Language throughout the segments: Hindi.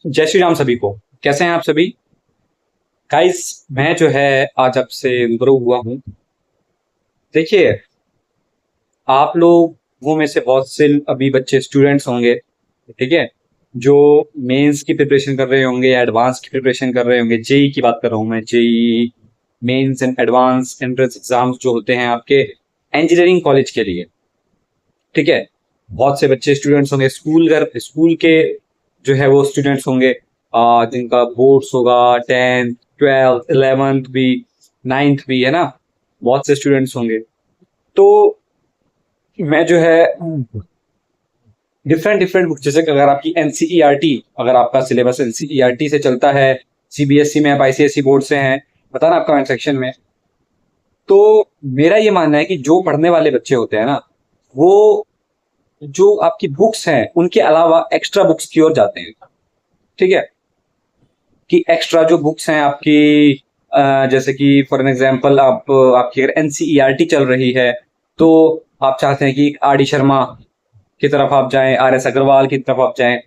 जय श्री राम सभी को। कैसे हैं आप सभी? गाइस, मैं जो है आज आपसे रूबरू हुआ हूँ। देखिए, आप लोगों में से बहुत से अभी बच्चे स्टूडेंट्स होंगे, ठीक है, जो मेंस की प्रिपरेशन कर रहे होंगे या एडवांस की प्रिपरेशन कर रहे होंगे। जेई की बात कर रहा हूँ मैं। JEE Mains and advance entrance exams जो होते हैं आपके इंजीनियरिंग कॉलेज के लिए, ठीक है। बहुत से बच्चे स्टूडेंट्स होंगे, स्कूल के जो है वो स्टूडेंट्स होंगे, जिनका बोर्ड्स होगा, 10th 12th 11th भी, 9th भी, है ना। बहुत से स्टूडेंट्स होंगे। तो मैं जो है डिफरेंट डिफरेंट बुक, जैसे कि अगर आपकी एनसीईआरटी, अगर आपका सिलेबस एनसीईआरटी से चलता है, सीबीएसई में, आप आईसीएसई बोर्ड से हैं, बताना आपका कमेंट सेक्शन में। तो मेरा ये मानना है कि जो पढ़ने वाले बच्चे होते हैं ना, वो जो आपकी बुक्स हैं उनके अलावा एक्स्ट्रा बुक्स की ओर जाते हैं, ठीक है। कि एक्स्ट्रा जो बुक्स हैं आपकी, जैसे कि फॉर एन एग्जांपल आपकी अगर एनसीईआरटी चल रही है, तो आप चाहते हैं कि आर डी शर्मा की तरफ आप जाएं, आर एस अग्रवाल की तरफ आप जाएं।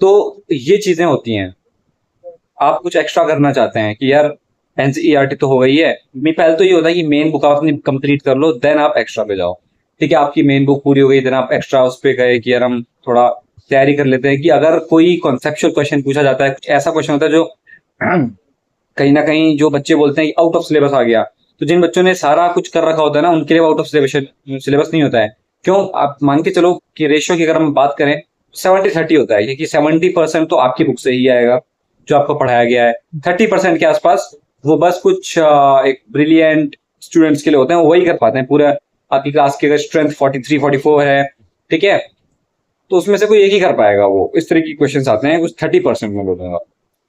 तो ये चीजें होती हैं। आप कुछ एक्स्ट्रा करना चाहते हैं कि यार एनसीईआरटी तो हो गई है, मैं पहले तो ये होता है कि मेन बुक आप अपनी कंप्लीट कर लो, देन आप एक्स्ट्रा पे जाओ। ठीक है, आपकी मेन बुक पूरी हो गई, देन आप एक्स्ट्रा उस पे गए कि यार हम थोड़ा तैयारी कर लेते हैं कि अगर कोई कॉन्सेप्चुअल क्वेश्चन पूछा जाता है, कुछ ऐसा क्वेश्चन होता है जो कहीं ना कहीं जो बच्चे बोलते हैं कि आउट ऑफ सिलेबस आ गया, तो जिन बच्चों ने सारा कुछ कर रखा होता है ना, उनके लिए आउट ऑफ सिलेबस नहीं होता है। क्यों? आप मान के चलो कि रेशियो की अगर हम बात करें, 70-30 होता है, क्योंकि 70% तो आपकी बुक से ही आएगा जो आपको पढ़ाया गया है। 30% के आसपास वो बस कुछ एक ब्रिलियंट स्टूडेंट्स के लिए होते हैं, वही कर पाते हैं पूरा। आपकी क्लास की अगर स्ट्रेंथ 43-44 है, ठीक है, तो उसमें से कोई एक ही कर पाएगा। वो इस तरह की क्वेश्चन आते हैं, कुछ 30% में बोलूंगा,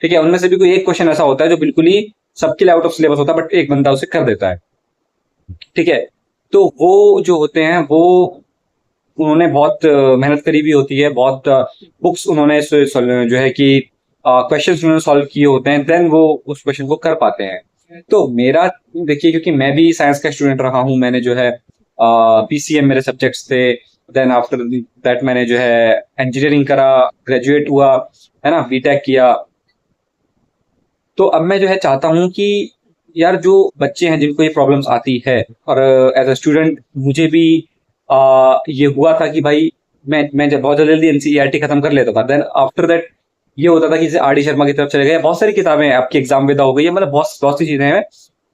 ठीक है। उनमें से भी कोई एक क्वेश्चन ऐसा होता है जो बिल्कुल ही सबके लिए आउट ऑफ सिलेबस होता है, बट एक बंदा उसे कर देता है, ठीक है। तो वो जो होते हैं वो, उन्होंने बहुत मेहनत करी भी होती है, बहुत बुक्स उन्होंने जो है कि क्वेश्चंस उन्होंने सॉल्व किए होते हैं, देन वो उस क्वेश्चन को कर पाते हैं। तो मेरा, देखिए, क्योंकि मैं भी साइंस का स्टूडेंट रहा हूं, मैंने जो है पीसीएम मेरे सब्जेक्ट्स थे, देन आफ्टर दैट मैंने जो है इंजीनियरिंग करा, ग्रेजुएट हुआ, है ना, बीटेक किया। तो अब मैं जो है चाहता हूं कि यार जो बच्चे हैं जिनको ये प्रॉब्लम्स आती है, और एज अ स्टूडेंट मुझे भी ये हुआ था कि भाई मैं जब बहुत जल्दी एनसीईआरटी खत्म कर लेता था, देन आफ्टर दैट ये होता था कि जैसे आर डी शर्मा की तरफ चले गए, बहुत सारी किताबें आपकी एग्जाम विदा हो गई है, मतलब बहुत बहुत सी चीजें हैं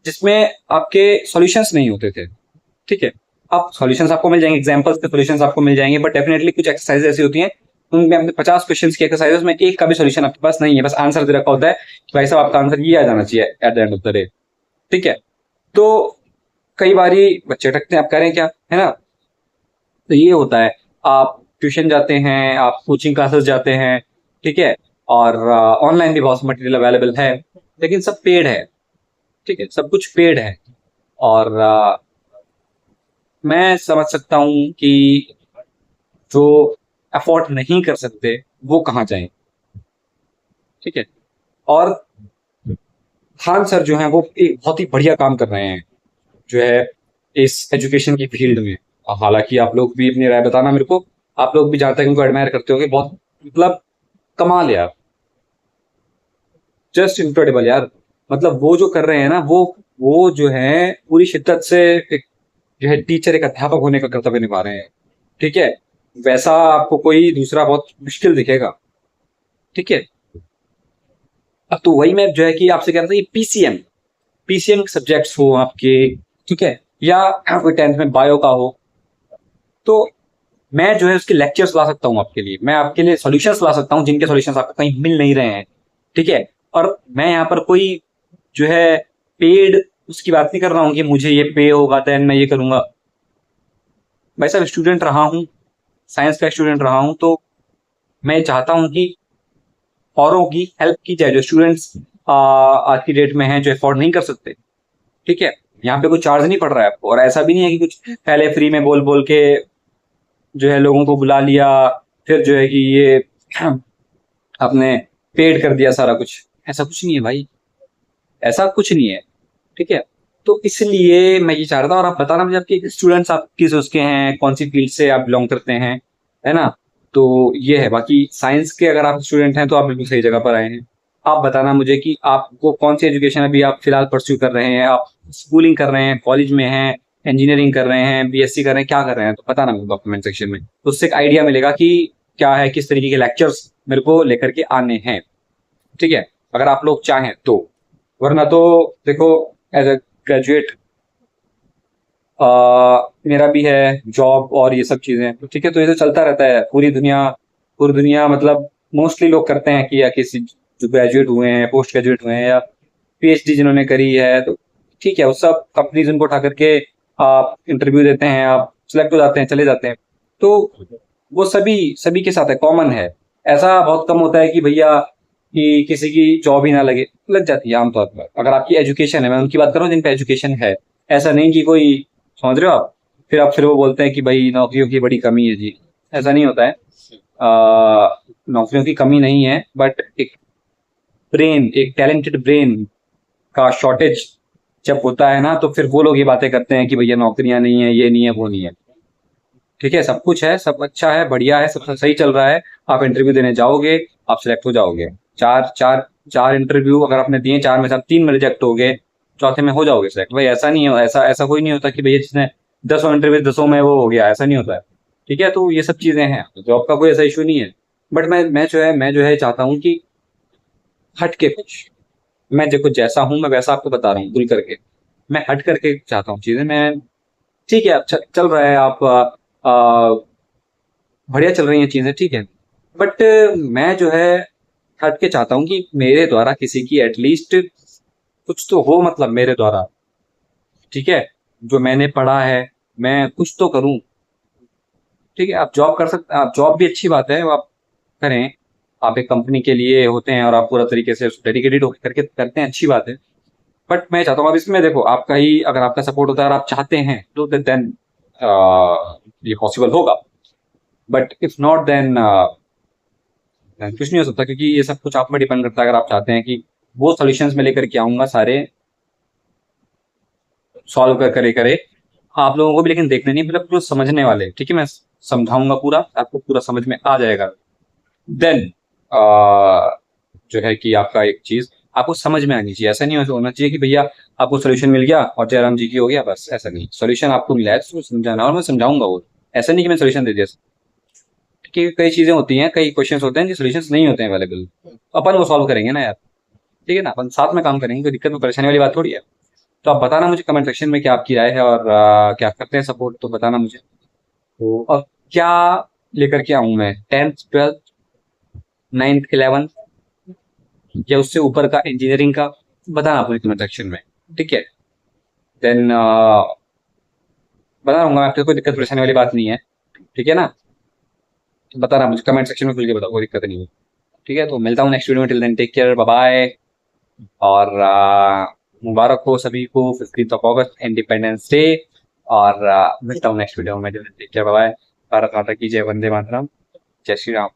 जिसमें आपके सॉल्यूशंस नहीं होते थे, ठीक है। आप सॉल्यूशंस आपको मिल जाएंगे, एग्जांपल्स के सॉल्यूशंस आपको मिल जाएंगे, बट डेफिनेटली कुछ एक्सरसाइज ऐसी होती हैं उनमें आपने 50 क्वेश्चन की एक्सरसाइज में एक का भी सॉल्यूशन आपके पास नहीं है, बस आंसर दे रखा होता है कि भाई साहब आपका आंसर ये आ जाना चाहिए at the end of the day, ठीक है। तो कई बारी बच्चे अटकते हैं, आप कह रहे हैं क्या, है ना। तो ये होता है, आप ट्यूशन जाते हैं, आप कोचिंग क्लासेस जाते हैं, ठीक है, और ऑनलाइन भी बहुत मटेरियल अवेलेबल है, लेकिन सब पेड है, ठीक है, सब कुछ पेड है। और मैं समझ सकता हूँ कि जो अफोर्ड नहीं कर सकते वो कहाँ जाएं, ठीक है। और खान सर जो हैं वो एक बहुत ही बढ़िया काम कर रहे हैं जो है इस एजुकेशन की फील्ड में। हालांकि आप लोग भी अपनी राय बताना मेरे को, आप लोग भी जहां तक उनको एडमायर करते होगे, बहुत मतलब कमाल यार, जस्ट इनक्रेडिबल यार। मतलब वो जो कर रहे हैं ना, वो जो है पूरी शिद्दत से एक जो है टीचर, एक अध्यापक होने का कर्तव्य निभा रहे हैं, ठीक है। वैसा आपको कोई दूसरा बहुत मुश्किल दिखेगा, ठीक है। अब तो वही मैं जो है कि आपसे कह रहा था, ये पीसीएम पीसीएम सब्जेक्ट्स हो आपके, ठीक है, या कोई 10th में बायो का हो, तो मैं जो है उसके लेक्चर्स ला सकता हूँ आपके लिए, मैं आपके लिए सॉल्यूशंस ला सकता हूँ जिनके सॉल्यूशंस आपको कहीं मिल नहीं रहे हैं, ठीक है। और मैं यहाँ पर कोई जो है पेड उसकी बात नहीं कर रहा हूँ कि मुझे ये पे होगा देन मैं ये करूंगा। भाई साहब, स्टूडेंट रहा हूँ, साइंस का स्टूडेंट रहा हूँ, तो मैं चाहता हूँ कि औरों की हेल्प की जाए, जो स्टूडेंट्स आज की डेट में हैं, जो अफोर्ड नहीं कर सकते, ठीक है। यहाँ पे कोई चार्ज नहीं पड़ रहा है आपको, और ऐसा भी नहीं है कि कुछ पहले फ्री में बोल बोल के जो है लोगों को बुला लिया, फिर जो है कि ये आपने पेड कर दिया सारा कुछ। ऐसा कुछ नहीं है भाई, ऐसा कुछ नहीं है, ठीक है। तो इसलिए मैं ये चाह रहा था, और आप बताना मुझे आपके स्टूडेंट्स आप किस उसके हैं, कौन सी फील्ड से आप बिलोंग करते हैं, है ना। तो ये है। बाकी साइंस के अगर आप स्टूडेंट हैं तो आप बिल्कुल सही जगह पर आए हैं। आप बताना मुझे कि आपको कौन सी एजुकेशन अभी आप फिलहाल परस्यू कर रहे हैं, आप स्कूलिंग कर रहे हैं, कॉलेज में हैं, इंजीनियरिंग कर रहे हैं, बीएससी कर रहे हैं, क्या कर रहे हैं, तो बताना मुझे कमेंट सेक्शन में। तो उससे एक आइडिया मिलेगा कि क्या है, किस तरीके के लेक्चर्स मेरे को लेकर के आने हैं। ठीक है, अगर आप लोग चाहें तो। वरना तो देखो, एज अ ग्रेजुएट मेरा भी है जॉब और ये सब चीजें, तो ठीक है, तो ये तो चलता रहता है। पूरी दुनिया मतलब मोस्टली लोग करते हैं कि या किसी जो ग्रेजुएट हुए हैं, पोस्ट ग्रेजुएट हुए हैं, या पीएचडी जिन्होंने करी है, तो ठीक है, उस सब कंपनीज उनको उठा करके आप इंटरव्यू देते हैं, आप सिलेक्ट हो जाते हैं, चले जाते हैं। तो वो सभी सभी के साथ है, कॉमन है। ऐसा बहुत कम होता है कि भैया कि किसी की जॉब ही ना लगे, लग जाती है आमतौर पर। अगर आपकी एजुकेशन है, मैं उनकी बात कर रहा हूँ जिन पे एजुकेशन है। ऐसा नहीं कि कोई, समझ रहे हो आप, फिर वो बोलते हैं कि भाई नौकरियों की बड़ी कमी है जी। ऐसा नहीं होता है। नौकरियों की कमी नहीं है, बट एक टैलेंटेड ब्रेन का शॉर्टेज जब होता है ना, तो फिर वो लोग ये बातें करते हैं कि भैया नौकरियां नहीं है, ये नहीं है, वो नहीं है। ठीक है, सब कुछ है, सब अच्छा है, बढ़िया है, सब सही चल रहा है। आप इंटरव्यू देने जाओगे, आप सिलेक्ट हो जाओगे। चार चार चार इंटरव्यू अगर आपने दिए, चार में से आप 3 में रिजेक्ट हो गए, चौथे में हो जाओगे सिलेक्ट। भाई ऐसा नहीं हो, ऐसा ऐसा कोई नहीं होता कि भैया जिसने 10 इंटरव्यू 10 में वो हो गया, ऐसा नहीं होता है। ठीक है, तो ये सब चीजें हैं, जॉब का कोई ऐसा इशू नहीं है। बट मैं जो है चाहता हूँ कि हट के कुछ, मैं देखो जैसा हूँ मैं वैसा आपको बता रहा हूँ खुल करके। मैं हट करके चाहता हूँ चीजें। मैं ठीक है, अच्छा चल रहा है, आप बढ़िया चल रही हैं चीजें, ठीक है। बट मैं जो है हट के चाहता हूँ कि मेरे द्वारा किसी की एटलीस्ट कुछ तो हो, मतलब मेरे द्वारा, ठीक है, जो मैंने पढ़ा है मैं कुछ तो करूं। ठीक है, आप जॉब कर सकते, आप जॉब भी अच्छी बात है, वो आप करें। आप एक कंपनी के लिए होते हैं और आप पूरा तरीके से डेडिकेटेड होकर करके करते हैं, अच्छी बात है। बट मैं चाहता हूँ, अब इसमें देखो, आपका ही अगर आपका सपोर्ट होता है और आप चाहते हैं तो देन ये पॉसिबल होगा। बट इफ नॉट देन कुछ नहीं हो सकता, क्योंकि ये सब कुछ आप पर डिपेंड करता है। अगर आप चाहते हैं कि वो सॉल्यूशंस में लेकर के आऊंगा सारे, सॉल्व कर करे करे आप लोगों को भी, लेकिन देखने नहीं, मतलब पूरा समझने वाले। ठीक है, मैं समझाऊंगा पूरा, आपको पूरा समझ में आ जाएगा। देन जो है कि आपका एक चीज आपको समझ में आनी चाहिए। ऐसा नहीं होना चाहिए कि भैया आपको सोल्यूशन मिल गया और जयराम जी की हो गया, बस ऐसा नहीं। सोल्यूशन आपको मिला है तो समझाना, और मैं समझाऊंगा वो। ऐसा नहीं कि मैं सोल्यूशन दे दिया, कि कई चीजें होती हैं, कई क्वेश्चंस होते हैं जो सोल्यूशंस नहीं होते हैं अवेलेबल, अपन वो सॉल्व करेंगे ना यार। ठीक है ना, अपन साथ में काम करेंगे, कोई दिक्कत में परेशानी वाली बात थोड़ी है। तो आप बताना मुझे कमेंट सेक्शन में क्या आपकी राय है, और क्या करते हैं सपोर्ट, तो बताना मुझे। तो अब क्या लेकर के आऊं मैं, 10th 12th 9th 11th या उससे ऊपर का इंजीनियरिंग का, बताना आप मुझे कमेंट सेक्शन में। ठीक है, देन बता दूंगा, आपको कोई दिक्कत परेशानी वाली बात नहीं है। ठीक है ना, तो बताना मुझे कमेंट सेक्शन में खुल के बताओ, कोई दिक्कत नहीं है। ठीक है, तो मिलता हूँ नेक्स्ट वीडियो में। Till then take care, bye bye. और मुबारक हो सभी को 15th of August independence day. और मिलता हूँ नेक्स्ट वीडियो में। Take care, bye bye. Bharat माता की जय, वंदे मातरम, जय श्री राम।